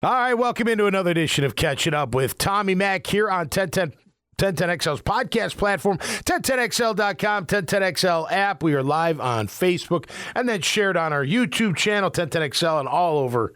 All right, welcome into another edition of Catching Up with Tommy Mack here on 1010XL's podcast platform, 1010XL.com, 1010XL app. We are live on Facebook and then shared on our YouTube channel, 1010XL, and all over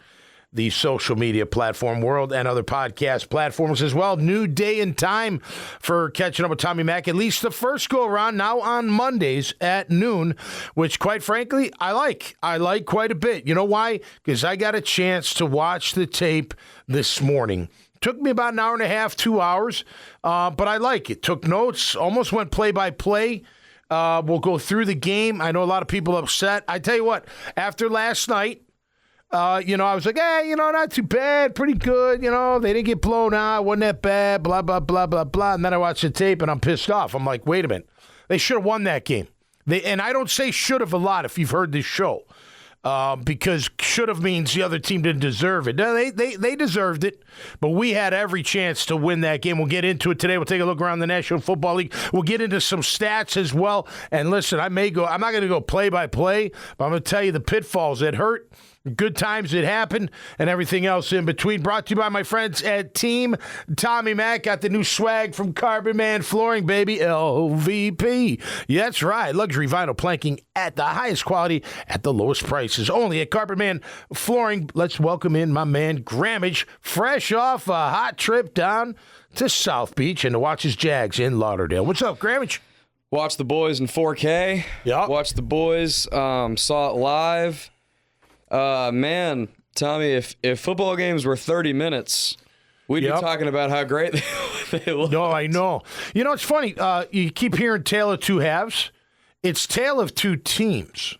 the social media platform world and other podcast platforms as well. New day and time for Catching Up with Tommy Mack, at least the first go-around, now on Mondays at noon, which, quite frankly, I like. I like quite a bit. You know why? Because I got a chance to watch the tape this morning. Took me about an hour and a half, 2 hours, but I like it. Took notes, almost went play-by-play. We'll go through the game. I know a lot of people upset. I tell you what, after last night, I was like, not too bad, pretty good. They didn't get blown out, wasn't that bad, blah, blah, blah, blah, blah. And then I watched the tape, and I'm pissed off. I'm like, wait a minute. They should have won that game. And I don't say should have a lot if you've heard this show, because should have means the other team didn't deserve it. No, they deserved it, but we had every chance to win that game. We'll get into it today. We'll take a look around the National Football League. We'll get into some stats as well. And listen, I'm not going to go play-by-play, but I'm going to tell you the pitfalls that hurt, good times that happen, and everything else in between. Brought to you by my friends at Team Tommy Mack. Got the new swag from Carbon Man Flooring, baby. LVP. Yeah, that's right. Luxury vinyl planking at the highest quality at the lowest prices. Only at Carbon Man Flooring. Let's welcome in my man Grammage, fresh off a hot trip down to South Beach and to watch his Jags in Lauderdale. What's up, Grammage? Watch the boys in 4K. Yep. Watch the boys. Saw it live. Man, Tommy, if football games were 30 minutes, we'd be talking about how great they look. No, I know. It's funny. You keep hearing tale of two halves. It's tale of two teams.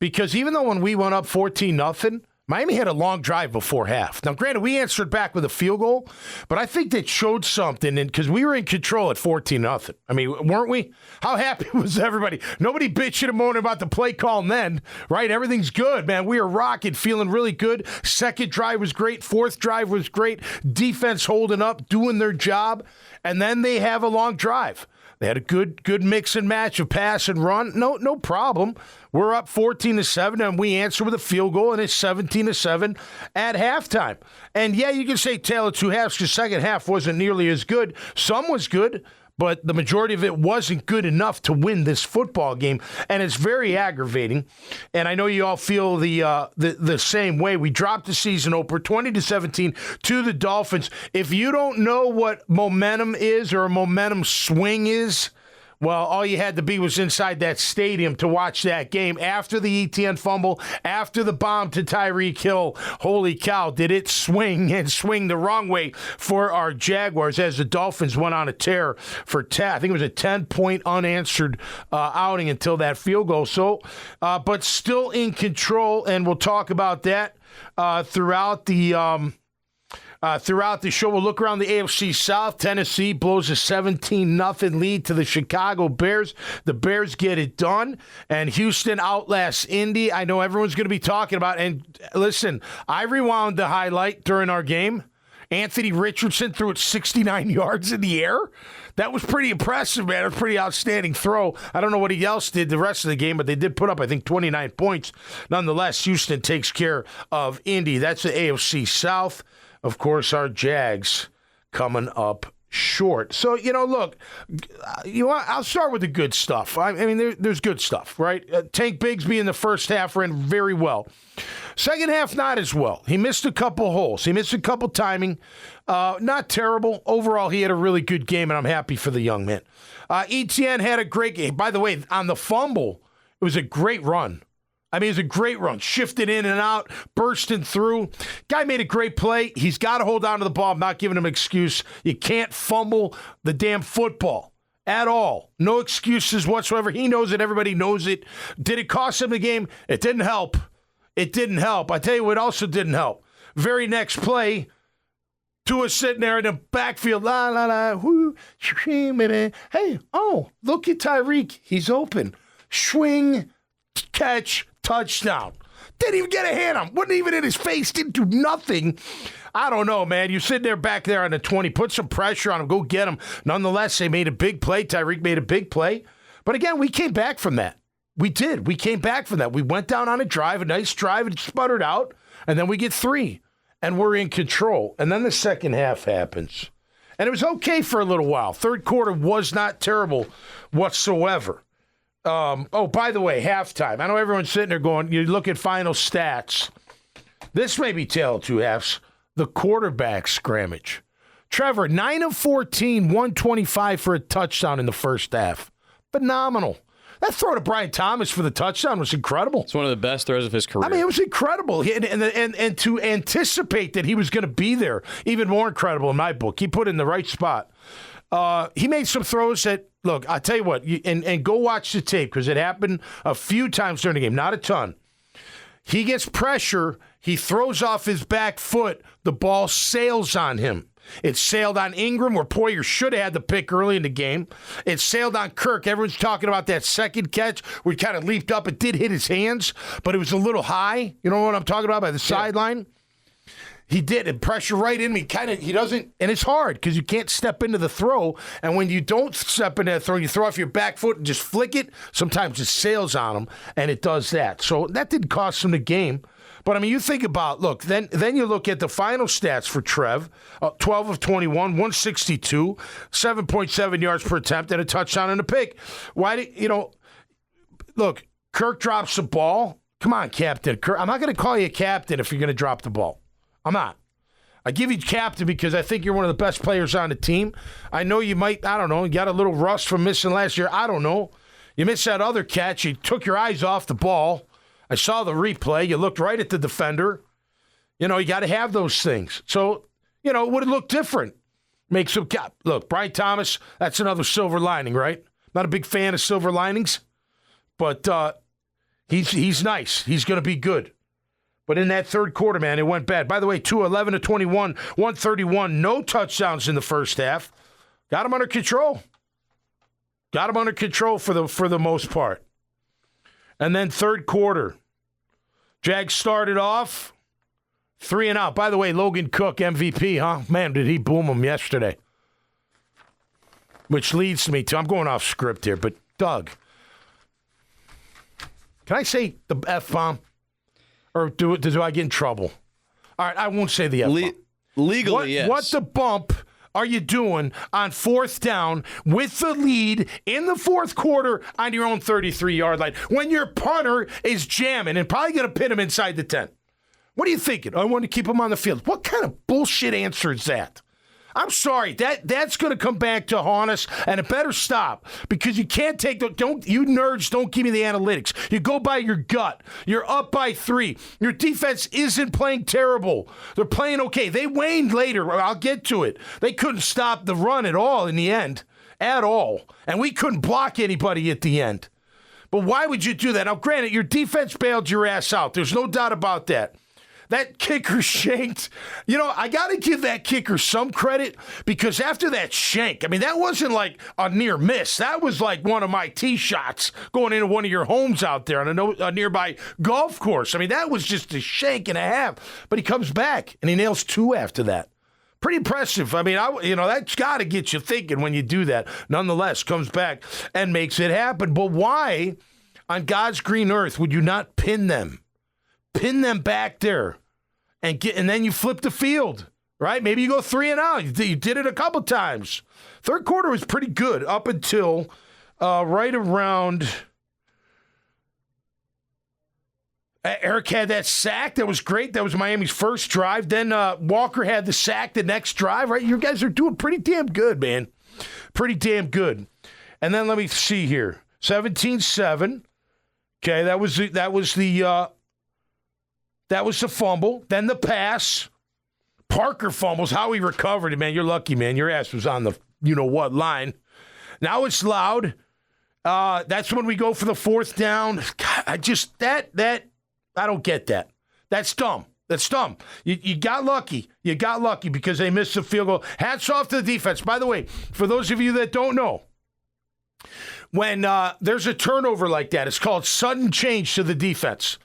Because even though when we went up 14-0, Miami had a long drive before half. Now, granted, we answered back with a field goal, but I think that showed something because we were in control at 14-0. I mean, weren't we? How happy was everybody? Nobody bitching and moaning about the play call then, right? Everything's good, man. We are rocking, feeling really good. Second drive was great. Fourth drive was great. Defense holding up, doing their job. And then they have a long drive. They had a good mix and match of pass and run. No problem. We're up 14-7, and we answer with a field goal, and it's 17-7 at halftime. And, yeah, you can say tale of two halves because second half wasn't nearly as good. Some was good, but the majority of it wasn't good enough to win this football game, and it's very aggravating. And I know you all feel the same way. We dropped the season opener 20-17 to the Dolphins. If you don't know what momentum is or a momentum swing is, well, all you had to be was inside that stadium to watch that game. After the ETN fumble, after the bomb to Tyreek Hill, holy cow, did it swing and swing the wrong way for our Jaguars as the Dolphins went on a tear for 10. I think it was a 10-point unanswered outing until that field goal. So, but still in control, and we'll talk about that throughout the show. We'll look around the AFC South. Tennessee blows a 17-0 lead to the Chicago Bears. The Bears get it done, and Houston outlasts Indy. I know everyone's going to be talking about, and listen, I rewound the highlight during our game. Anthony Richardson threw it 69 yards in the air. That was pretty impressive, man. It was a pretty outstanding throw. I don't know what he else did the rest of the game, but they did put up, I think, 29 points. Nonetheless, Houston takes care of Indy. That's the AFC South. Of course, our Jags coming up short. So, look, I'll start with the good stuff. I mean, there's good stuff, right? Tank Bigsby in the first half ran very well. Second half, not as well. He missed a couple holes. He missed a couple timing. Not terrible. Overall, he had a really good game, and I'm happy for the young man. ETN had a great game. By the way, on the fumble, it was a great run. I mean, it was a great run. Shifted in and out, bursting through. Guy made a great play. He's got to hold on to the ball. I'm not giving him an excuse. You can't fumble the damn football at all. No excuses whatsoever. He knows it. Everybody knows it. Did it cost him the game? It didn't help. It didn't help. I tell you what also didn't help. Very next play, Tua sitting there in the backfield. La, la, la. Whoo, hey, oh, look at Tyreek. He's open. Swing, catch, touchdown. Didn't even get a hand on him. Wasn't even in his face. Didn't do nothing. I don't know, man. You sit there back there on the 20. Put some pressure on him. Go get him. Nonetheless, they made a big play. Tyreek made a big play. But again, we came back from that. We did. We came back from that. We went down on a drive, a nice drive, and sputtered out. And then we get three. and we're in control. And then the second half happens. And it was okay for a little while. Third quarter was not terrible whatsoever. By the way, halftime. I know everyone's sitting there going, you look at final stats. This may be tale of two halves. The quarterback scrimmage. Trevor, 9 of 14, 125 for a touchdown in the first half. Phenomenal. That throw to Brian Thomas for the touchdown was incredible. It's one of the best throws of his career. I mean, it was incredible. And to anticipate that he was going to be there, even more incredible in my book. He put it in the right spot. He made some throws that, look, I'll tell you what, and go watch the tape because it happened a few times during the game, not a ton. He gets pressure. He throws off his back foot. The ball sails on him. It sailed on Ingram, where Poyer should have had the pick early in the game. It sailed on Kirk. Everyone's talking about that second catch where he kind of leaped up. It did hit his hands, but it was a little high. You know what I'm talking about by the sideline? He did, and pressure right in me. He doesn't, and it's hard because you can't step into the throw. And when you don't step into the throw, you throw off your back foot and just flick it. Sometimes it sails on him, and it does that. So that didn't cost him the game. But, I mean, you think about, look, then you look at the final stats for Trev, 12 of 21, 162, 7.7 yards per attempt, and a touchdown and a pick. Look, Kirk drops the ball. Come on, Captain. Kirk, I'm not going to call you a captain if you're going to drop the ball. I'm not. I give you captain because I think you're one of the best players on the team. I know you might, I don't know, you got a little rust from missing last year. I don't know. You missed that other catch. You took your eyes off the ball. I saw the replay. You looked right at the defender. You got to have those things. So, it would have looked different. Make some cap. Look, Brian Thomas, that's another silver lining, right? Not a big fan of silver linings, but he's nice. He's going to be good. But in that third quarter, man, it went bad. By the way, 11 of 21, 131, no touchdowns in the first half. Got him under control. Got him under control for the most part. And then third quarter, Jags started off 3 and out. By the way, Logan Cook, MVP, huh? Man, did he boom him yesterday. Which leads me to, I'm going off script here, but Doug, can I say the F-bomb? Or do I get in trouble? All right, I won't say the F-bomb. Legally, yes. What the bump are you doing on fourth down with the lead in the fourth quarter on your own 33-yard line when your punter is jamming and probably going to pin him inside the 10? What are you thinking? I want to keep him on the field. What kind of bullshit answer is that? I'm sorry. That's going to come back to haunt us, and it better stop because you can't take you nerds don't give me the analytics. You go by your gut. You're up by 3. Your defense isn't playing terrible. They're playing okay. They waned later. I'll get to it. They couldn't stop the run at all in the end, at all, and we couldn't block anybody at the end. But why would you do that? Now, granted, your defense bailed your ass out. There's no doubt about that. That kicker shanked. I got to give that kicker some credit because after that shank, I mean, that wasn't like a near miss. That was like one of my tee shots going into one of your homes out there on a nearby golf course. I mean, that was just a shank and a half. But he comes back and he nails 2 after that. Pretty impressive. I mean, that's got to get you thinking when you do that. Nonetheless, comes back and makes it happen. But why on God's green earth would you not pin them? Pin them back there and then you flip the field, right? Maybe you go 3 and out. You did it a couple times. Third quarter was pretty good up until right around. Eric had that sack. That was great. That was Miami's first drive. Then Walker had the sack the next drive, right? You guys are doing pretty damn good, man. Pretty damn good. And then let me see here. 17-7. Okay, that was the fumble. Then the pass. Parker fumbles. How he recovered it, man. You're lucky, man. Your ass was on the you-know-what line. Now it's loud. That's when we go for the fourth down. God, I don't get that. That's dumb. That's dumb. You got lucky. You got lucky because they missed the field goal. Hats off to the defense. By the way, for those of you that don't know, when there's a turnover like that, it's called sudden change to the defense.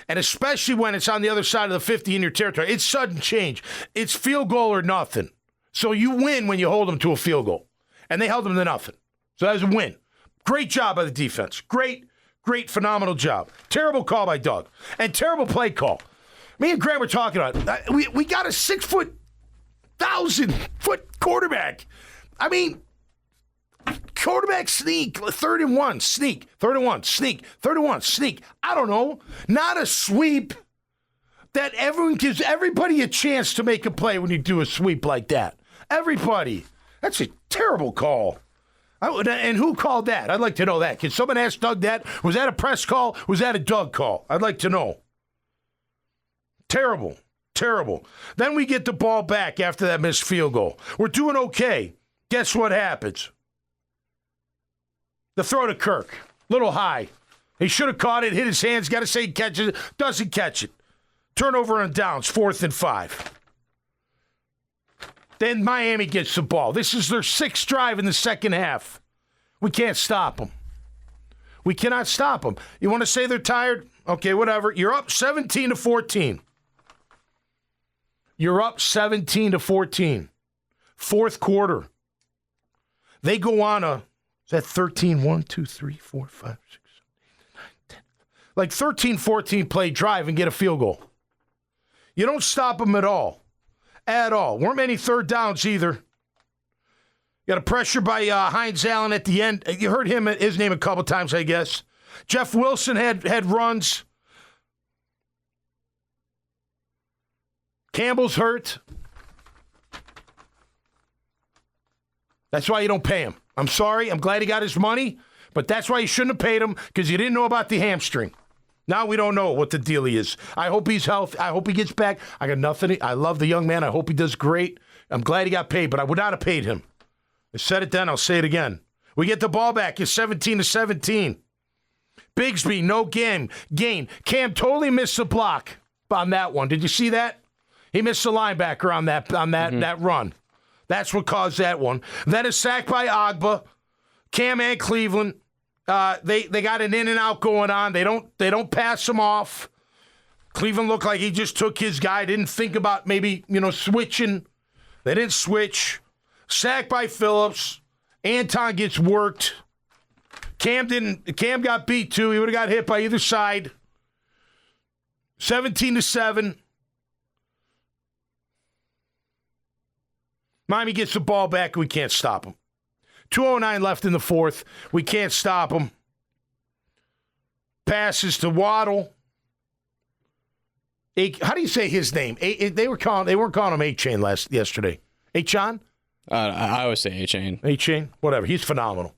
And especially when it's on the other side of the 50 in your territory, it's sudden change. It's field goal or nothing. So you win when you hold them to a field goal. And they held them to nothing. So that was a win. Great job by the defense. Great, phenomenal job. Terrible call by Doug. And terrible play call. Me and Graham were talking about it. We got a 6'1,000" quarterback. I mean, quarterback sneak, 3rd and 1, sneak, 3rd and 1, sneak, 3rd and 1, sneak. I don't know. Not a sweep that everyone gives everybody a chance to make a play when you do a sweep like that. Everybody. That's a terrible call. And who called that? I'd like to know that. Can someone ask Doug that? Was that a press call? Was that a Doug call? I'd like to know. Terrible. Terrible. Then we get the ball back after that missed field goal. We're doing okay. Guess what happens? The throw to Kirk. Little high. He should have caught it, hit his hands, got to say he catches it. Doesn't catch it. Turnover on downs, 4th and 5. Then Miami gets the ball. This is their 6th drive in the second half. We can't stop them. We cannot stop them. You want to say they're tired? Okay, whatever. You're up 17-14. You're up 17-14. Fourth quarter. They go on a, is that 13, 1, 2, 3, 4, 5, 6, 7, 8, 9, 10. Like 13, 14 play drive and get a field goal. You don't stop them at all. At all. Weren't many third downs either. Got a pressure by Hines Allen at the end. You heard his name a couple times, I guess. Jeff Wilson had runs. Campbell's hurt. That's why you don't pay him. I'm sorry. I'm glad he got his money, but that's why you shouldn't have paid him, because you didn't know about the hamstring. Now we don't know what the deal is. I hope he's healthy. I hope he gets back. I got nothing. I love the young man. I hope he does great. I'm glad he got paid, but I would not have paid him. I said it then. I'll say it again. We get the ball back. It's 17-17. Bigsby, no gain. Cam totally missed the block on that one. Did you see that? He missed the linebacker on that run. That's what caused that one. Then a sack by Agba. Cam and Cleveland. They got an in and out going on. They don't pass him off. Cleveland looked like he just took his guy. Didn't think about maybe switching. They didn't switch. Sack by Phillips. Anton gets worked. Cam got beat too. He would have got hit by either side. 17-7. Miami gets the ball back. We can't stop him. 2:09 left in the fourth. We can't stop him. Passes to Waddle. How do you say his name? They weren't calling him A-Chain yesterday. A-Chan? I always say A-Chain. A-Chain? Whatever. He's phenomenal.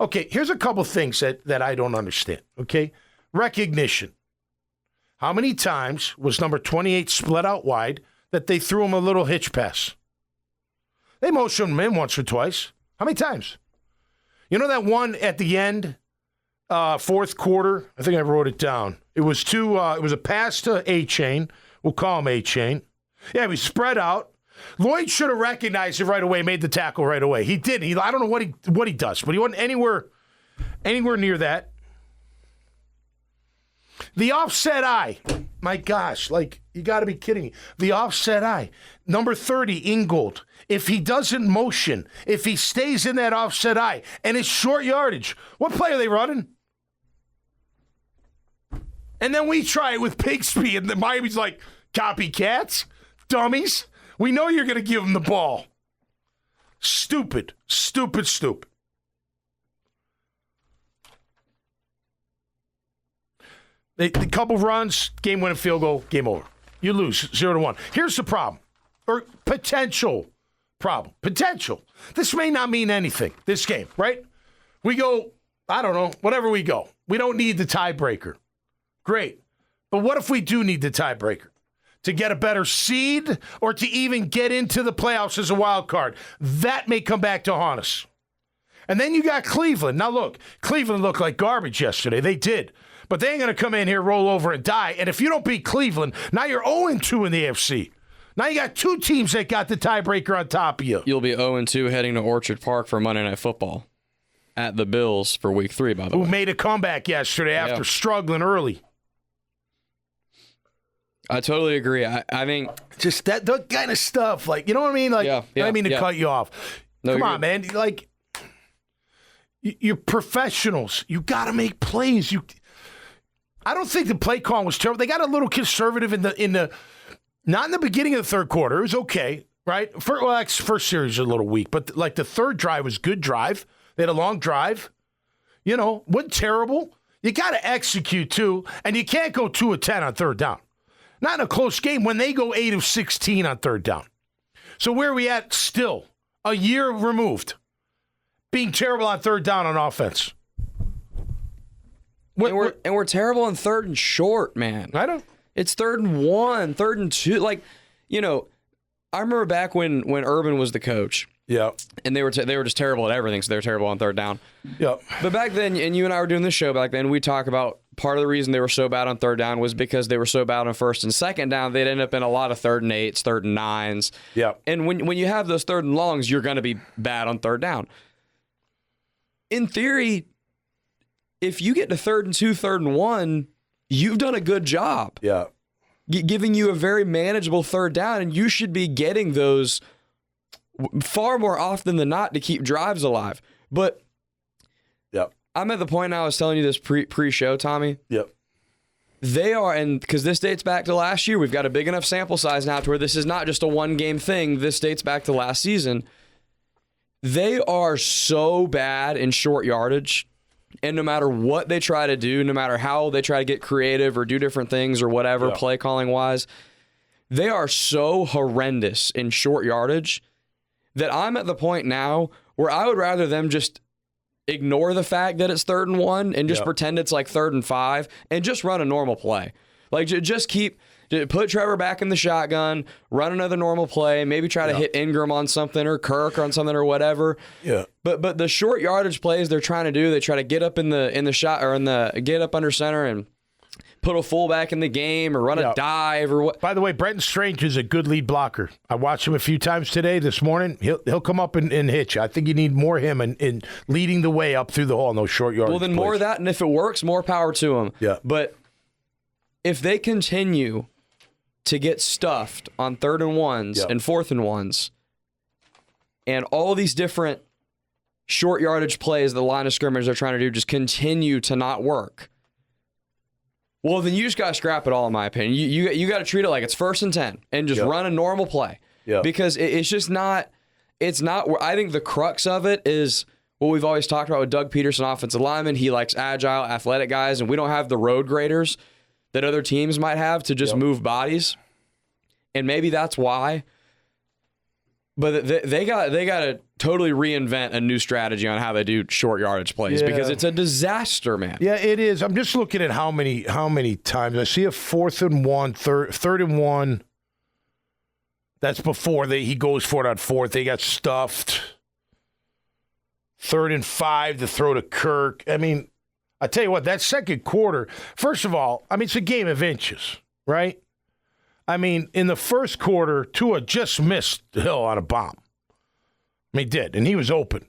Okay, here's a couple things that I don't understand. Okay? Recognition. How many times was number 28 split out wide that they threw him a little hitch pass? They motioned him in once or twice. How many times? You know that one at the end, fourth quarter? I think I wrote it down. It was a pass to A-Chain. We'll call him A-Chain. Yeah, we spread out. Lloyd should have recognized it right away, made the tackle right away. He did. I don't know what he does, but he wasn't anywhere near that. The offset eye. My gosh, you got to be kidding me. The offset eye. Number 30, Ingold. If he doesn't motion, if he stays in that offset eye, and it's short yardage, what play are they running? And then we try it with Bigsby, and the Miami's like, copycats, dummies. We know you're going to give him the ball. Stupid. A couple runs, game-winning field goal, game over. You lose 0-1. Here's the problem, or potential problem. Potential. This may not mean anything, this game, right? We go, I don't know, whatever we go. We don't need the tiebreaker. Great. But what if we do need the tiebreaker? To get a better seed or to even get into the playoffs as a wild card? That may come back to haunt us. And then you got Cleveland. Now look, Cleveland looked like garbage yesterday. They did. But they ain't going to come in here, roll over, and die. And if you don't beat Cleveland, now you're 0-2 in the AFC. Now you got two teams that got the tiebreaker on top of you. You'll be 0-2 heading to Orchard Park for Monday Night Football. At the Bills for Week 3, by the way. Who made a comeback yesterday after struggling early. I totally agree. I mean, just that kind of stuff. You know what I mean? I didn't mean to cut you off. No, come on, man. You're professionals. You got to make plays. I don't think the play call was terrible. They got a little conservative in the not in the beginning of the third quarter. It was okay, right? First series was a little weak, but like the third drive was good drive. They had a long drive. Wasn't terrible. You got to execute too, and you can't go 2 of 10 on third down. Not in a close game when they go 8 of 16 on third down. So where are we at still? A year removed. Being terrible on third down on offense. And we're terrible on third and short, man. I don't. It's 3rd and 1, 3rd and 2. I remember back when Urban was the coach. Yeah. And they were just terrible at everything, so they were terrible on third down. Yeah. But back then, and you and I were doing this show back then, we talk about part of the reason they were so bad on third down was because they were so bad on first and second down, they'd end up in a lot of 3rd and 8s, 3rd and 9s. Yeah. And when you have those 3rd and longs, you're going to be bad on third down. In theory, if you get to 3rd and 2, 3rd and 1, you've done a good job. Yeah. Giving you a very manageable third down, and you should be getting those far more often than not to keep drives alive. But I'm at the point now, I was telling you this pre-show, Tommy. Yep. They are, and because this dates back to last year, we've got a big enough sample size now to where this is not just a one-game thing. This dates back to last season. They are so bad in short yardage, and no matter what they try to do, no matter how they try to get creative or do different things or whatever, play calling wise, they are so horrendous in short yardage that I'm at the point now where I would rather them just ignore the fact that it's 3rd and 1 and just pretend it's like 3rd and 5 and just run a normal play. Like just put Trevor back in the shotgun, run another normal play, maybe try to hit Ingram on something or Kirk on something or whatever. Yeah. But the short yardage plays they're trying to do, they try to get up in the shot or get up under center and put a fullback in the game or run a dive or what. By the way, Brenton Strange is a good lead blocker. I watched him a few times this morning. He'll come up and hit you. I think you need more him in leading the way up through the hall in those short yardage Well, then plays. more of that, and if it works, more power to him. Yeah. But if they continue to get stuffed on 3rd and 1s and 4th and 1s, and all these different short yardage plays the line of scrimmage are trying to do just continue to not work, well, then you just got to scrap it all, in my opinion. You got to treat it like it's 1st and 10 and just run a normal play. Yeah. Because it's just not, I think the crux of it is what we've always talked about with Doug Peterson, offensive lineman. He likes agile, athletic guys, and we don't have the road graders that other teams might have to just move bodies. And maybe that's why. But they got to totally reinvent a new strategy on how they do short yardage plays because it's a disaster, man. Yeah, it is. I'm just looking at how many times I see a 4th and 1, 3rd and 1. That's before he goes for it on 4th. They got stuffed. 3rd and 5 to throw to Kirk. I mean, I tell you what, that second quarter, first of all, it's a game of inches, right? In the first quarter, Tua just missed Hill on a bomb. He did, and he was open.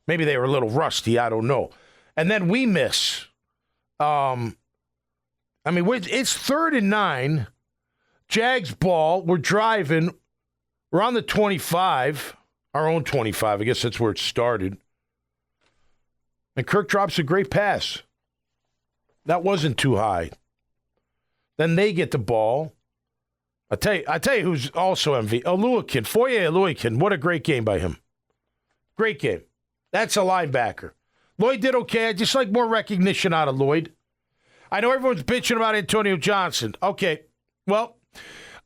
Maybe they were a little rusty, I don't know. And then we miss. It's 3rd and 9. Jags ball. We're driving. We're on the 25, our own 25. I guess that's where it started. And Kirk drops a great pass. That wasn't too high. Then they get the ball. I tell you who's also MVP. Foye Oluokun. What a great game by him. Great game. That's a linebacker. Lloyd did okay. I just like more recognition out of Lloyd. I know everyone's bitching about Antonio Johnson. Okay, well,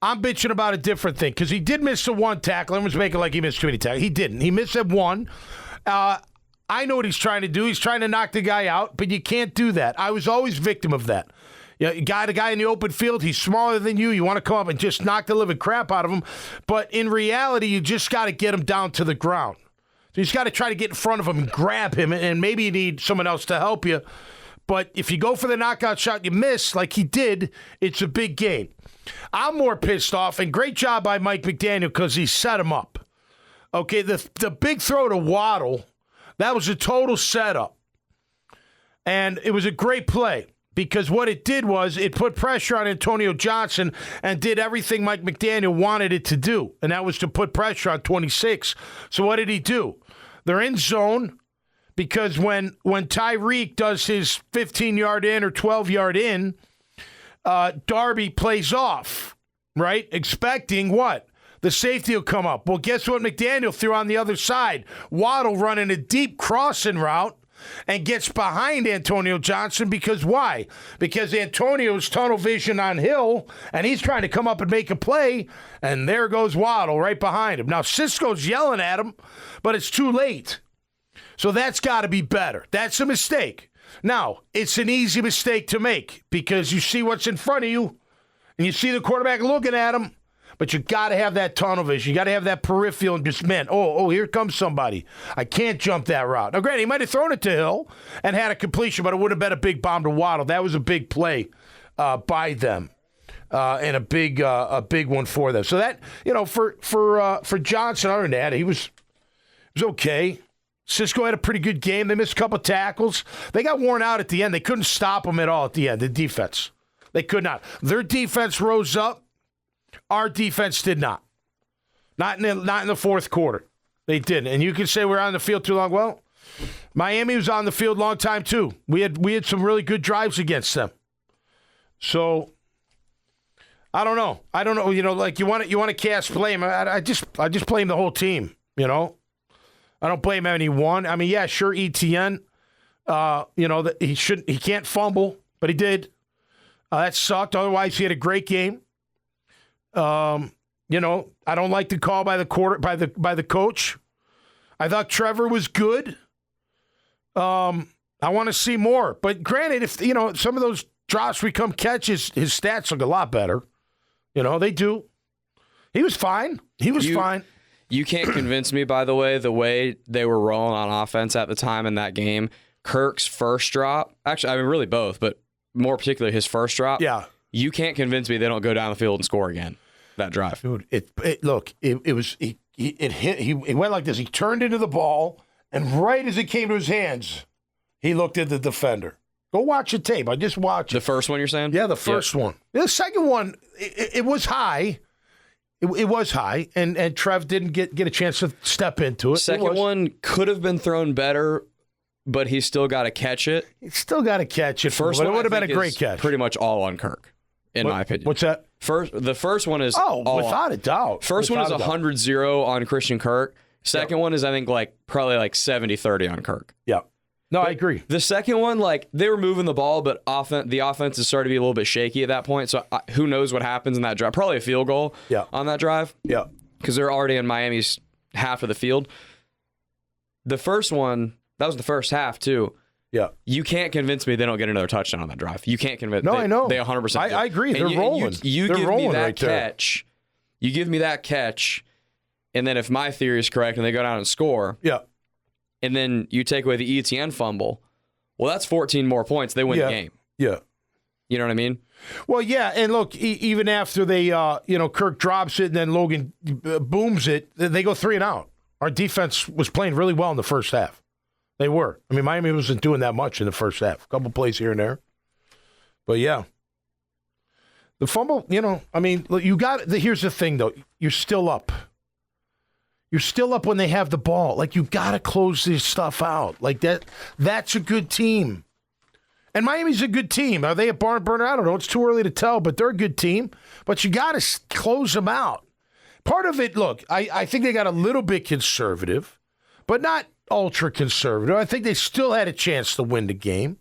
I'm bitching about a different thing because he did miss the one tackle. Everyone's making like he missed too many tackles. He didn't. He missed that one. I know what he's trying to do. He's trying to knock the guy out, but you can't do that. I was always victim of that. You got a guy in the open field. He's smaller than you. You want to come up and just knock the living crap out of him. But in reality, you just got to get him down to the ground. So you just got to try to get in front of him and grab him, and maybe you need someone else to help you. But if you go for the knockout shot, you miss like he did, it's a big game. I'm more pissed off, and great job by Mike McDaniel because he set him up. Okay, the big throw to Waddle, that was a total setup. And it was a great play. Because what it did was it put pressure on Antonio Johnson and did everything Mike McDaniel wanted it to do, and that was to put pressure on 26. So what did he do? They're in zone. Because when Tyreek does his 15-yard in or 12-yard in, Darby plays off, right? Expecting what? The safety will come up. Well, guess what McDaniel threw on the other side? Waddle running a deep crossing route and gets behind Antonio Johnson because why? Because Antonio's tunnel vision on Hill, and he's trying to come up and make a play, and there goes Waddle right behind him. Now, Cisco's yelling at him, but it's too late. So that's got to be better. That's a mistake. Now, it's an easy mistake to make because you see what's in front of you, and you see the quarterback looking at him. But you got to have that tunnel vision. You got to have that peripheral and just, man, here comes somebody. I can't jump that route. Now, granted, he might have thrown it to Hill and had a completion, but it would have been a big bomb to Waddle. That was a big play by them and a big one for them. So that, for Johnson, other than that, it was okay. Cisco had a pretty good game. They missed a couple tackles. They got worn out at the end. They couldn't stop them at all at the end, the defense. They could not. Their defense rose up. Our defense did not. Not in the fourth quarter. They didn't. And you can say we're on the field too long. Well, Miami was on the field a long time too. We had some really good drives against them. So I don't know. Like you want to cast blame. I just blame the whole team. I don't blame anyone. I mean, yeah, sure, ETN. That he can't fumble, but he did. That sucked. Otherwise, he had a great game. I don't like the call by the coach. I thought Trevor was good. I want to see more. But granted, if some of those drops become catches, his stats look a lot better. They do. He was fine. Fine. You can't convince me, by the way they were rolling on offense at the time in that game. Kirk's first drop, actually, I mean, really both, but more particularly his first drop. Yeah. You can't convince me they don't go down the field and score again. That drive, dude. It hit. He went like this. He turned into the ball, and right as it came to his hands, he looked at the defender. Go watch the tape. I just watched the first one. You're saying? Yeah, the first one. The second one, it was high. It was high, and Trev didn't get a chance to step into it. Second one could have been thrown better, but he still got to catch it. He still got to catch it. First one, it would have been a great catch. Pretty much all on Kirk. In my opinion. What's that? The first one is without a doubt. First one is 100-0 on Christian Kirk. Second one is, I think, probably 70-30 on Kirk. Yeah. No, I agree. The second one, they were moving the ball, but the offense has started to be a little bit shaky at that point. So who knows what happens in that drive? Probably a field goal on that drive. Yeah. Because they're already in Miami's half of the field. The first one, that was the first half, too. Yeah. You can't convince me they don't get another touchdown on that drive. You can't convince me. No, I know. They 100%. I agree. They're rolling. You They're give rolling me that right catch. You give me that catch, and then if my theory is correct and they go down and score, and then you take away the ETN fumble, well, that's 14 more points. They win the game. Yeah. You know what I mean? Well, yeah, and look, even after they, Kirk drops it and then Logan booms it, they go 3 and out. Our defense was playing really well in the first half. They were. I mean, Miami wasn't doing that much in the first half. A couple plays here and there. But, yeah. The fumble, look, you got – here's the thing, though. You're still up. You're still up when they have the ball. You got to close this stuff out. That's a good team. And Miami's a good team. Are they a barn burner? I don't know. It's too early to tell, but they're a good team. But you got to close them out. Part of it, look, I think they got a little bit conservative, but not – ultra conservative. I think they still had a chance to win the game.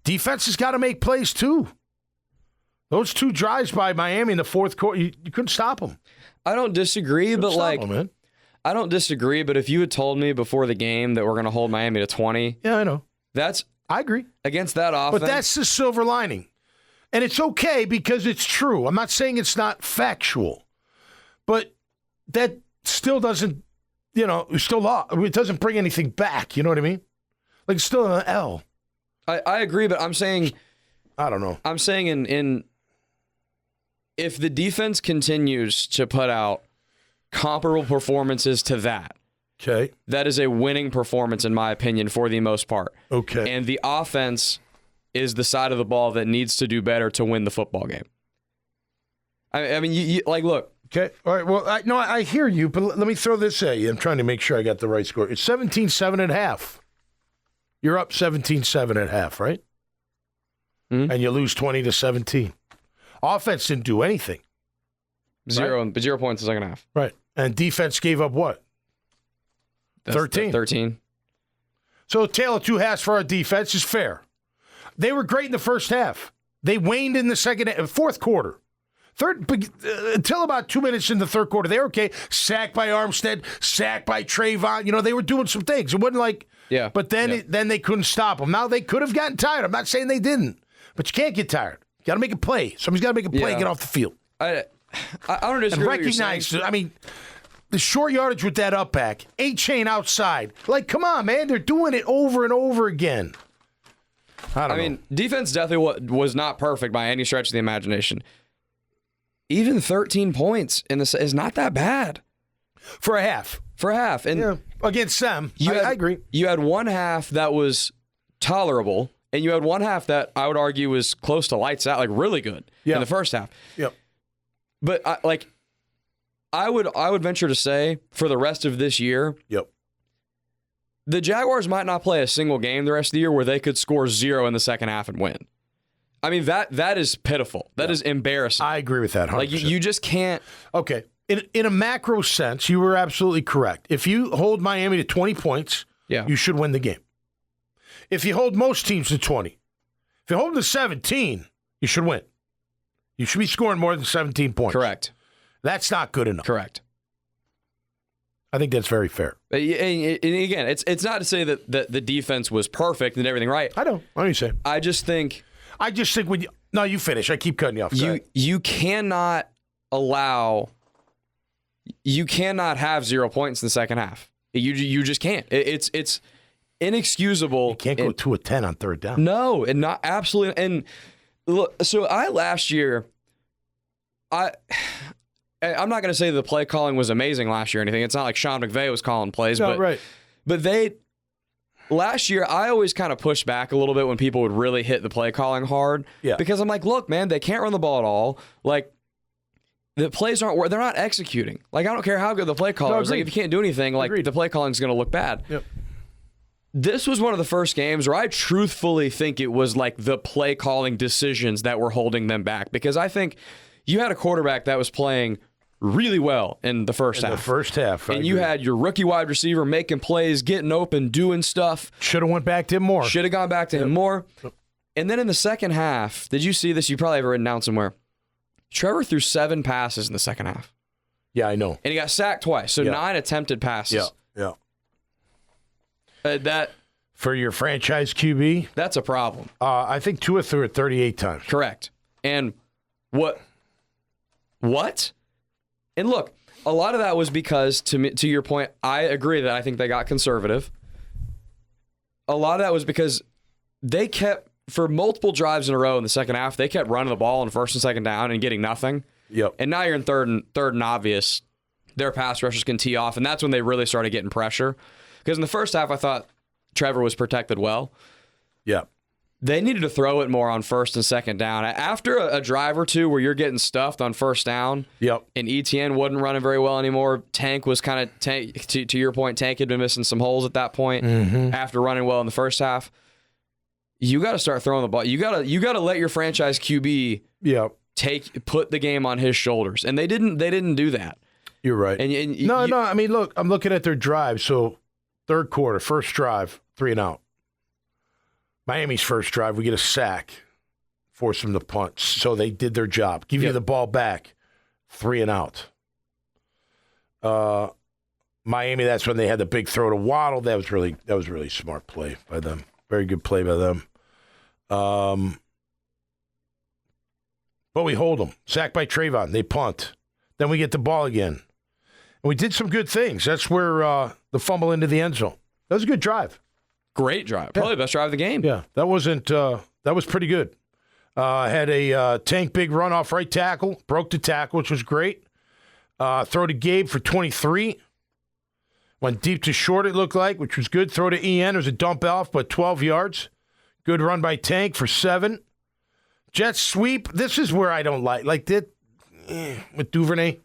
Defense has got to make plays too. Those 2 drives by Miami in the fourth quarter, you couldn't stop them. I don't disagree, but I don't disagree. But if you had told me before the game that we're going to hold Miami to 20, yeah, I know. I agree against that offense. But that's the silver lining, and it's okay because it's true. I'm not saying it's not factual, but that still doesn't, it doesn't bring anything back. You know what I mean? It's still an L. I agree, but I'm saying, I don't know. I'm saying in if the defense continues to put out comparable performances to that, okay, that is a winning performance in my opinion for the most part. Okay, and the offense is the side of the ball that needs to do better to win the football game. I mean, look. Okay. All right. Well, I hear you, but let me throw this at you. I'm trying to make sure I got the right score. It's 17-7.5. You're up 17-7.5, right? Mm-hmm. And you lose 20-17. Offense didn't do anything. Zero points in the second half. Right. And defense gave up what? 13. 13. So a tale of two halves for our defense is fair. They were great in the first half. They waned in the fourth quarter. Until about 2 minutes in the third quarter, they were okay. Sacked by Armstead, sacked by Trayvon. They were doing some things. It wasn't like, yeah. But then they couldn't stop them. Now they could have gotten tired. I'm not saying they didn't, but you can't get tired. You got to make a play. Somebody's got to make a play and get off the field. I don't disagree. And recognize. I mean, the short yardage with that up back, A-chain outside. Like, come on, man, they're doing it over and over again. I mean, defense definitely was not perfect by any stretch of the imagination. Even 13 points is not that bad. For a half. And against them, I agree. You had one half that was tolerable, and you had one half that I would argue was close to lights out, like really good in the first half. Yep. But I would venture to say for the rest of this year, the Jaguars might not play a single game the rest of the year where they could score 0 in the second half and win. I mean, that is pitiful. That is embarrassing. I agree with that 100%. Like, you just can't. Okay. In a macro sense, you were absolutely correct. If you hold Miami to 20 points, you should win the game. If you hold most teams to 20, if you hold them to 17, you should win. You should be scoring more than 17 points. Correct. That's not good enough. Correct. I think that's very fair. And again, it's not to say that the defense was perfect and everything right. I know. What do you say? I just think when you... No, you finish. I keep cutting you off. You cannot allow... You cannot have 0 points in the second half. You just can't. It's inexcusable. You can't go 2 of 10 on third down. No, and not absolutely. And look, so last year, I'm not going to say the play calling was amazing last year or anything. It's not like Sean McVay was calling plays. No, right. But last year, I always kind of pushed back a little bit when people would really hit the play calling hard. Yeah. Because I'm like, look, man, they can't run the ball at all. Like, the plays they're not executing. Like, I don't care how good the play caller is. Like, if you can't do anything, like, the play calling is going to look bad. Yep. This was one of the first games where I truthfully think it was like the play calling decisions that were holding them back. Because I think you had a quarterback that was playing really well in the first half. And you had your rookie wide receiver making plays, getting open, doing stuff. Should have went back to him more. Should have gone back to him more. And then in the second half, did you see this? You probably have it written down somewhere. Trevor threw 7 passes in the second half. Yeah, I know. And he got sacked twice, so 9 attempted passes. Yeah. That for your franchise QB, that's a problem. I think Tua threw it 38 times. Correct. And what? And look, a lot of that was because, to your point, I agree that I think they got conservative. A lot of that was because they kept, for multiple drives in a row in the second half, they kept running the ball on first and second down and getting nothing. Yep. And now you're in third and obvious. Their pass rushers can tee off, and that's when they really started getting pressure. Because in the first half, I thought Trevor was protected well. Yeah. They needed to throw it more on first and second down. After a drive or two where you're getting stuffed on first down, and ETN wasn't running very well anymore, Tank was kind of, to your point, Tank had been missing some holes at that point after running well in the first half. You got to start throwing the ball. You got to let your franchise QB put the game on his shoulders, and they didn't do that. You're right. No. I mean, look, I'm looking at their drive. So third quarter, first drive, 3 and out. Miami's first drive, we get a sack, force them to punt. So they did their job. Give you the ball back, 3 and out. Miami, that's when they had the big throw to Waddle. That was really smart play by them. Very good play by them. But we hold them. Sacked by Trayvon. They punt. Then we get the ball again. And we did some good things. That's where the fumble into the end zone. That was a good drive. Great drive. Probably the best drive of the game. Yeah, that was pretty good. Had a Tank big run off right tackle. Broke the tackle, which was great. Throw to Gabe for 23. Went deep to short, it looked like, which was good. Throw to EN. It was a dump off, but 12 yards. Good run by Tank for 7. Jet sweep. This is where I don't like that with Duvernay.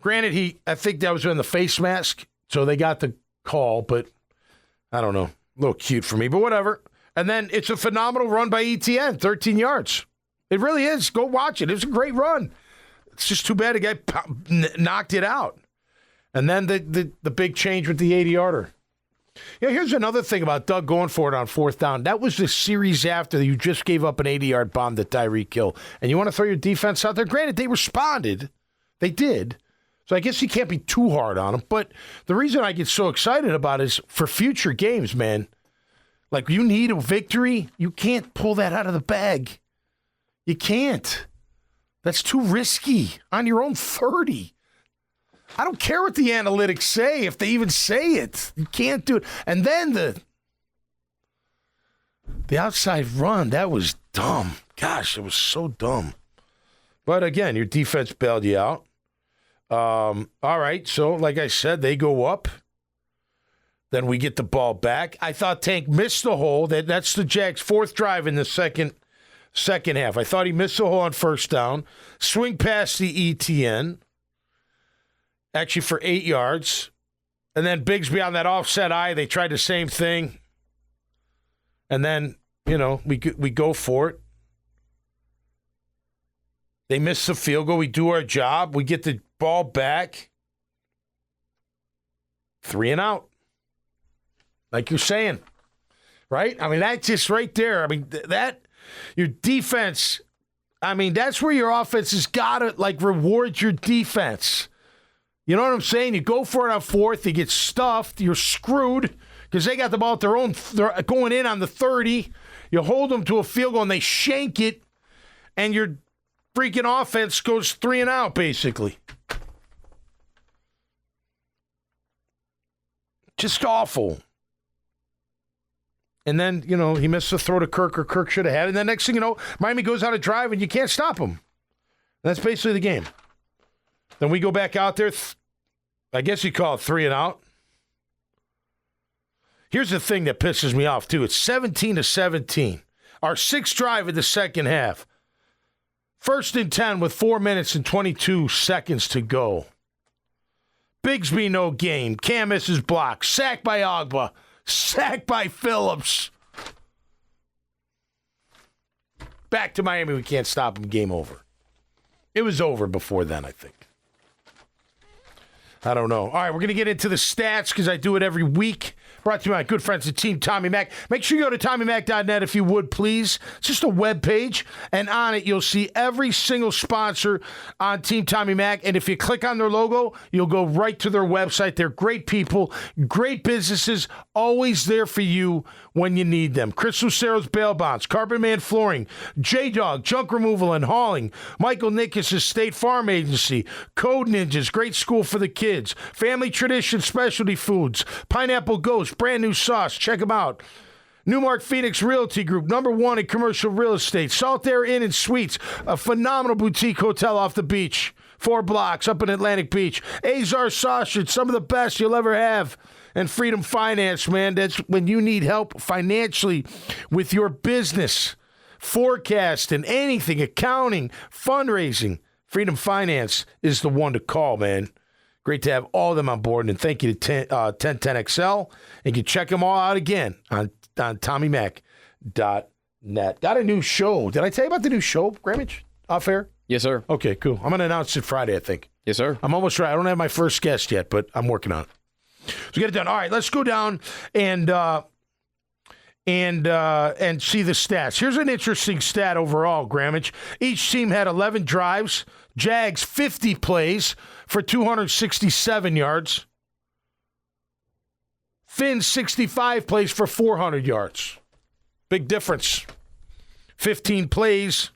Granted, I think that was in the face mask, so they got the call, but I don't know. A little cute for me, but whatever. And then it's a phenomenal run by ETN, 13 yards. It really is. Go watch it. It was a great run. It's just too bad the guy knocked it out. And then the big change with the 80-yarder. Yeah, here's another thing about Doug going for it on fourth down. That was the series after you just gave up an 80-yard bomb to Tyreek Hill. And you want to throw your defense out there? Granted, they responded. They did. So I guess you can't be too hard on them. But the reason I get so excited about it is for future games, man. Like, you need a victory. You can't pull that out of the bag. You can't. That's too risky on your own 30. I don't care what the analytics say, if they even say it. You can't do it. And then the outside run, that was dumb. Gosh, it was so dumb. But again, your defense bailed you out. All right, so like I said, they go up. Then we get the ball back. I thought Tank missed the hole. That's the Jags' fourth drive in the second half. I thought he missed the hole on first down. Swing past the ETN. Actually for 8 yards. And then Bigsby on that offset eye, they tried the same thing. And then, we go for it. They miss the field goal. We do our job. We get the ball back. 3 and out. Like you're saying. Right? I mean, that's just right there. I mean, your defense, that's where your offense has got to, reward your defense. You know what I'm saying? You go for it on fourth, you get stuffed, you're screwed because they got the ball at they're going in on the 30. You hold them to a field goal and they shank it, and your freaking offense goes 3 and out, basically. Just awful. And then, he missed the throw to Kirk, or Kirk should have had it. And then next thing you know, Miami goes on a drive and you can't stop them. That's basically the game. Then we go back out there. I guess you call it 3 and out. Here's the thing that pisses me off, too. It's 17-17. Our sixth drive in the second half. 1st and 10 with 4 minutes and 22 seconds to go. Bigsby no gain. Cam misses block. Sacked by Ogba. Sacked by Phillips. Back to Miami. We can't stop him. Game over. It was over before then, I think. I don't know. All right, we're going to get into the stats because I do it every week. Brought to you by my good friends at Team Tommy Mac. Make sure you go to TommyMac.net if you would, please. It's just a web page, and on it you'll see every single sponsor on Team Tommy Mac. And if you click on their logo, you'll go right to their website. They're great people, great businesses, always there for you when you need them. Chris Lucero's Bail Bonds, Carpet Man Flooring, J-Dog, Junk Removal and Hauling, Michael Nickus' State Farm Agency, Code Ninjas, great school for the kids, Family Tradition Specialty Foods, Pineapple Ghost, brand new sauce. Check them out. Newmark Phoenix Realty Group, #1 in commercial real estate. Salt Air Inn and Suites, a phenomenal boutique hotel off the beach. 4 blocks up in Atlantic Beach. Azar Sausage, some of the best you'll ever have. And Freedom Finance, man. That's when you need help financially with your business, forecasting, anything, accounting, fundraising. Freedom Finance is the one to call, man. Great to have all of them on board, and thank you to 1010XL. And you can check them all out again on TommyMac.net. Got a new show. Did I tell you about the new show, Grammage? Off air? Yes, sir. Okay, cool. I'm going to announce it Friday, I think. Yes, sir. I'm almost right. I don't have my first guest yet, but I'm working on it. So get it done. All right, let's go down and see the stats. Here's an interesting stat overall, Grammage. Each team had 11 drives. Jags 50 plays for 267 yards. Finns 65 plays for 400 yards. Big difference. 15 plays,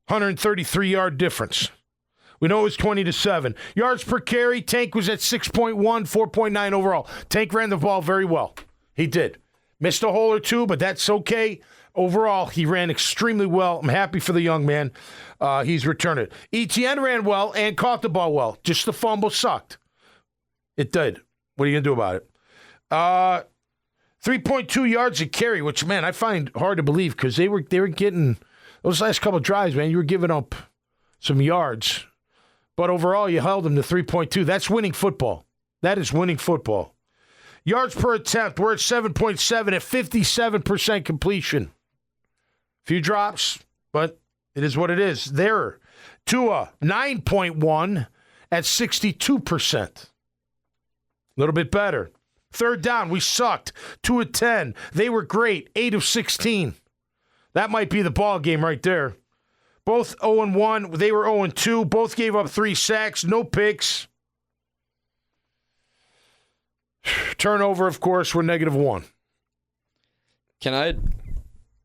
133-yard difference. We know it was 20-7. Yards per carry, Tank was at 6.1, 4.9 overall. Tank ran the ball very well. He did. Missed a hole or two, but that's okay. Overall, he ran extremely well. I'm happy for the young man. He's returned it. ETN ran well and caught the ball well. Just the fumble sucked. It did. What are you going to do about it? 3.2 yards a carry, which, man, I find hard to believe because they were getting those last couple of drives, man, you were giving up some yards. But overall, you held them to 3.2. That's winning football. That is winning football. Yards per attempt, we're at 7.7 at 57% completion. Few drops, but it is what it is. There. Tua, 9.1 at 62%. A little bit better. Third down, we sucked. 2 of 10. They were great. 8 of 16. That might be the ball game right there. Both 0-1. They were 0-2. Both gave up 3 sacks. No picks. Turnover, of course, were -1. Can I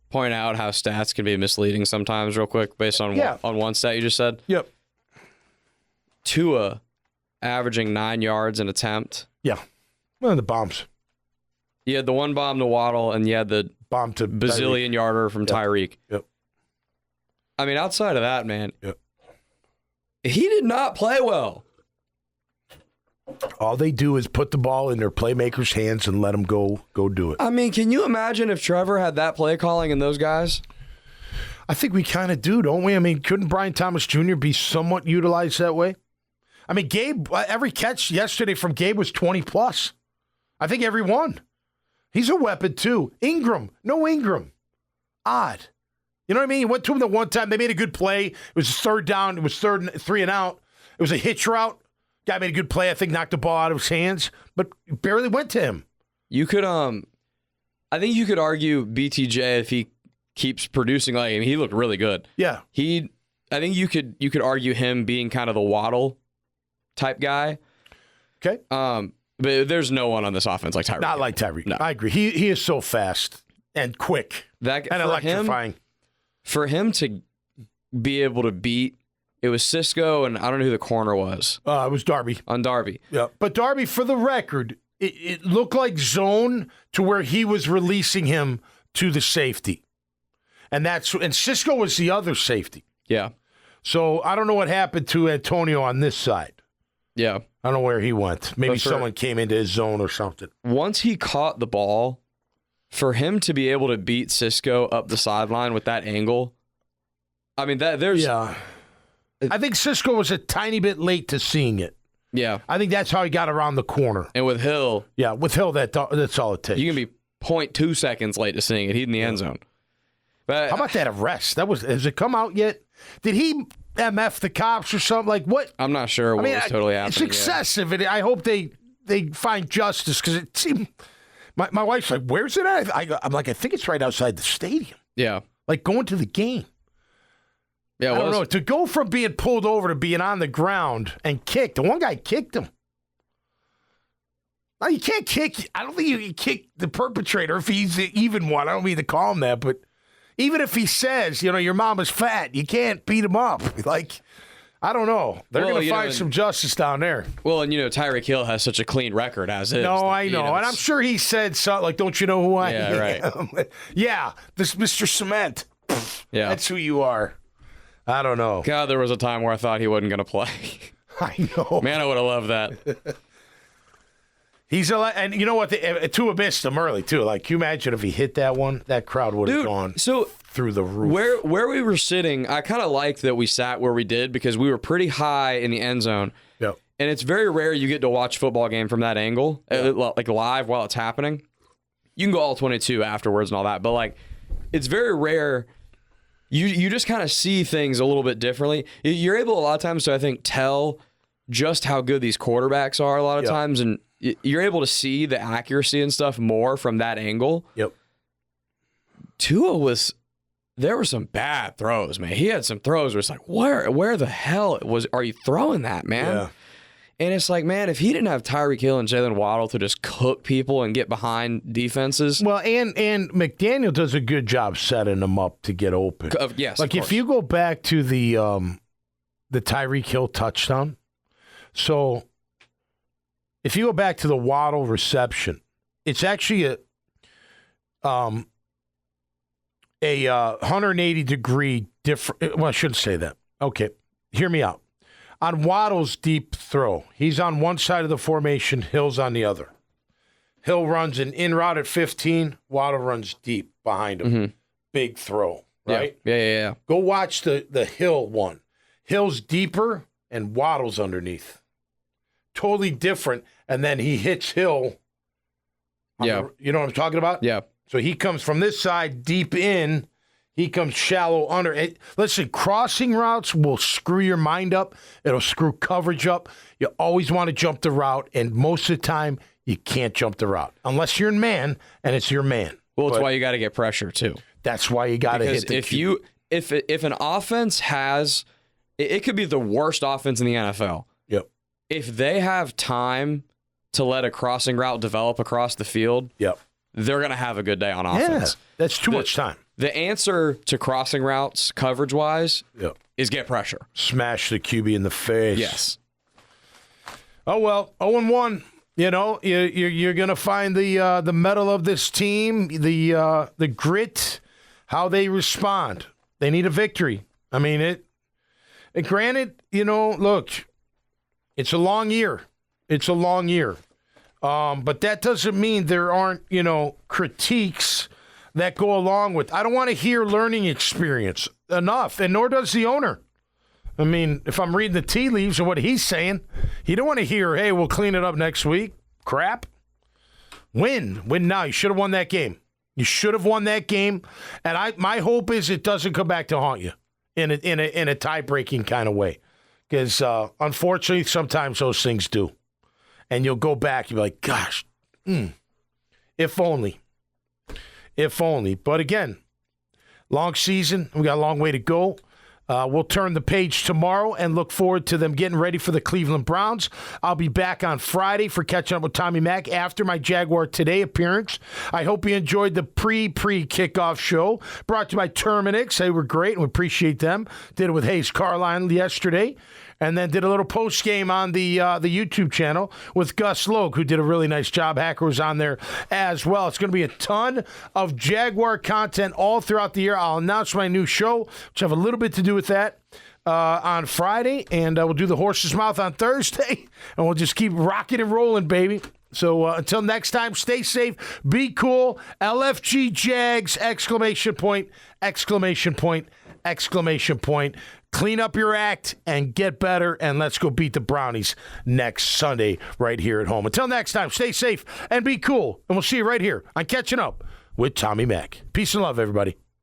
point out how stats can be misleading sometimes real quick based on one stat you just said? Yep. Tua averaging 9 yards an attempt. Yeah. Well, the bombs. You had the one bomb to Waddle, and you had the bomb to bazillion yarder from Tyreek. Yep. I mean, outside of that, man, yep. He did not play well. All they do is put the ball in their playmakers' hands and let them go do it. I mean, can you imagine if Trevor had that play calling and those guys? I think we kind of do, don't we? I mean, couldn't Brian Thomas Jr. be somewhat utilized that way? I mean, Gabe, every catch yesterday from Gabe was 20+. I think every one. He's a weapon, too. Ingram. No Ingram. Odd. You know what I mean? He went to him the one time. They made a good play. It was third down. It was 3 and out. It was a hitch route. Guy made a good play. I think knocked the ball out of his hands, but barely went to him. You could, I think you could argue BTJ if he keeps producing like him. He looked really good. Yeah. I think you could argue him being kind of the Waddle type guy. Okay. But there's no one on this offense like Tyreek. Not like Tyreek. No. I agree. He is so fast and quick and electrifying. For him to be able to beat, it was Cisco, and I don't know who the corner was. It was Darby. On Darby. Yeah. But Darby, for the record, it looked like zone to where he was releasing him to the safety. And Cisco was the other safety. Yeah. So I don't know what happened to Antonio on this side. Yeah. I don't know where he went. Maybe someone came into his zone or something. Once he caught the ball, for him to be able to beat Cisco up the sideline with that angle, I mean, Yeah. I think Cisco was a tiny bit late to seeing it. Yeah. I think that's how he got around the corner. And with Hill. Yeah, with Hill, that's all it takes. You can be 0.2 seconds late to seeing it. He's in the end zone. But how about that arrest? Has it come out yet? Did he MF the cops or something? Like what? I'm not sure what was totally happening. It's excessive, and I hope they find justice because it seemed. My wife's like, "Where's it at?" I'm like, "I think it's right outside the stadium." Yeah, like going to the game. Yeah, I don't know. To go from being pulled over to being on the ground and kicked. The one guy kicked him. Now you can't kick. I don't think you can kick the perpetrator if he's the even one. I don't mean to call him that, but even if he says, your mom is fat, you can't beat him up. Like, I don't know. They're going to find some justice down there. Well, and Tyreek Hill has such a clean record as is. No, I know. And I'm sure he said something like, don't you know who I am? Right. Yeah, this Mr. Cement. Yeah. That's who you are. I don't know. God, there was a time where I thought he wasn't going to play. I know. Man, I would have loved that. And you know what? Tua missed him early, too. Like, can you imagine if he hit that one? That crowd would have gone through the roof. Where we were sitting, I kind of liked that we sat where we did because we were pretty high in the end zone. Yep. And it's very rare you get to watch a football game from that angle, like live while it's happening. You can go all 22 afterwards and all that, but like, it's very rare. You just kind of see things a little bit differently. You're able a lot of times to, I think, tell just how good these quarterbacks are a lot of times, and you're able to see the accuracy and stuff more from that angle. Yep. Tua there were some bad throws, man. He had some throws where it's like, where the hell are you throwing that, man? Yeah. And it's like, man, if he didn't have Tyreek Hill and Jalen Waddle to just cook people and get behind defenses. Well, and McDaniel does a good job setting them up to get open. Yes, like if you go back to the Tyreek Hill touchdown, so if you go back to the Waddle reception, it's actually a 180-degree different. Well, I shouldn't say that. Okay, hear me out. On Waddle's deep throw, he's on one side of the formation, Hill's on the other. Hill runs an in route at 15, Waddle runs deep behind him. Mm-hmm. Big throw, right? Yeah. Go watch the Hill one. Hill's deeper, and Waddle's underneath. Totally different. And then he hits Hill. Yeah. You know what I'm talking about? Yeah. So he comes from this side deep in. He comes shallow under. Listen, crossing routes will screw your mind up. It'll screw coverage up. You always want to jump the route, and most of the time, you can't jump the route unless you're in man, and it's your man. Well, it's why you got to get pressure too. That's why you got to hit the Because if an offense has, it could be the worst offense in the NFL. Yep. If they have time to let a crossing route develop across the field, yep, they're going to have a good day on offense. Yeah, that's too much time. The answer to crossing routes, coverage-wise, yep, is get pressure. Smash the QB in the face. Yes. Oh, well, 0-1. You know, you're going to find the mettle of this team, the grit, how they respond. They need a victory. I mean, granted, you know, look, it's a long year. It's a long year. But that doesn't mean there aren't, you know, critiques that go along with. I don't want to hear learning experience enough, and nor does the owner. I mean, if I'm reading the tea leaves of what he's saying, he don't want to hear, hey, we'll clean it up next week. Crap. Win now. You should have won that game. You should have won that game. And my hope is it doesn't come back to haunt you in a tie-breaking kind of way. Because unfortunately, sometimes those things do. And you'll go back, you'll be like, gosh, if only. If only. But again, long season. We got a long way to go. We'll turn the page tomorrow and look forward to them getting ready for the Cleveland Browns. I'll be back on Friday for catching up with Tommy Mack after my Jaguar Today appearance. I hope you enjoyed the pre-kickoff show brought to you by Terminix. They were great, and we appreciate them. Did it with Hayes Carline yesterday. And then did a little post game on the YouTube channel with Gus Logue, who did a really nice job. Hacker was on there as well. It's going to be a ton of Jaguar content all throughout the year. I'll announce my new show, which have a little bit to do with that, on Friday. And we'll do the horse's mouth on Thursday. And we'll just keep rocking and rolling, baby. So until next time, stay safe, be cool. LFG Jags, exclamation point, exclamation point, exclamation point. Clean up your act and get better, and let's go beat the Brownies next Sunday right here at home. Until next time, stay safe and be cool, and we'll see you right here on Catching Up with Tommy Mack. Peace and love, everybody.